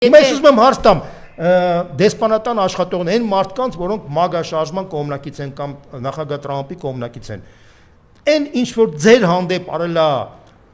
Հիմա ես ուզում եմ հարց տամ դեսպանատան աշխատողն այն մարդկանց, որոնք MAGA շարժման կողմնակից են կամ նախագահ Տրամփի կողմնակից են։ Այն ինչ որ ձեր հանդեպ արել է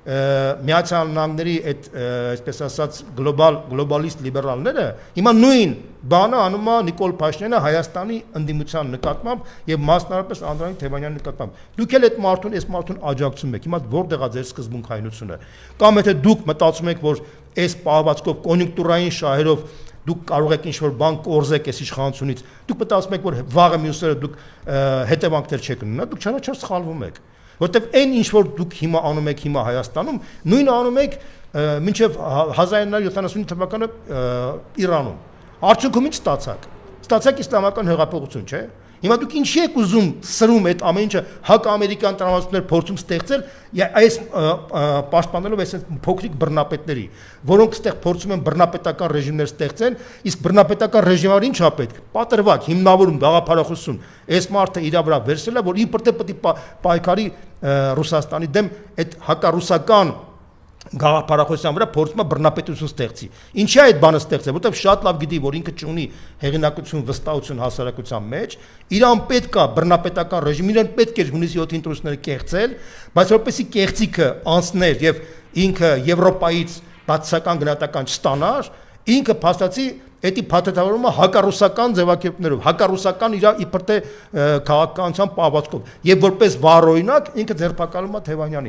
Միացյալ Նահանգների այդ այսպես ասած գլոբալիստ լիբերալները, հիմա նույն բանը անում է Նիկոլ Փաշինյանը Հայաստանի ընդդիմության նկատմամբ եւ մասնավորապես Անդրանիկ Թևանյանի նկատմամբ։ Դուք էլ այդ մարդուն աջակցում եք։ Հիմա որտեղ է ձեր սկզբունքայնությունը։ Կամ եթե դուք մտածում եք, որ այս պահվածքով կոնյունկտուրային շահերով դուք կարող եք ինչ-որ բան կորզեք այս իշխանությունից, դուք մտածում եք, որ վաղը մյուսները դուք հետևանքներ չեք ունենա, դուք չարաչար սխալվում եք։ Որտեվ այն ինչ որ դուք հիմա անում եք հիմա Հայաստանում, նույնը անում եք մինչև 1975 թվականը Իրանում։ Արդյունքում ինչ ստացաք։ Ստացաք իսլամական հեղափոխություն, չէ՞։ Հիմա դուք ինչի եք ուզում սրում այդ ամեն ինչը հակաամերիկյան տրամադրություններ փորձում ստեղծել այս պաշտպանելով այս փոքրիկ բռնապետների, որոնք ստեղ փորձում են բռնապետական ռեժիմներ ստեղծել, իսկ բռնապետական ռեժիմը ինչ է պետք։ Պատրվակ, հիմնավորում, գաղափարախոսություն։ Այս մարդը իր վրա վերցրել է, որ իբրտե պետք է պայքարի Ռուսաստանի դեմ այդ հակառուսական գաղափարախոսության վրա փորձում է բռնապետություն ստեղծի։ Ինչի է այդ բանը ստեղծել, որովհետև շատ լավ գիտի, որ ինքը չունի հեղինակություն, վստահություն հասարակության մեջ, իրան պետք է բռնապետական ռեժիմ, իրան պետք է հունիսի 7-ի ընտրությունները կեղծել, բայց որպեսզի կեղծիքը անցներ եւ ինքը Եվրոպայից բացասական գնահատական չստանար, ինքը փաստացի էդի փաթեթավորումը հակառուսական ձևակերպներով, հակառուսական իր իբրտե քաղաքականության պահվածքով եւ որպես վառօրինակ ինքը ձերբակալում է Թևանյանին։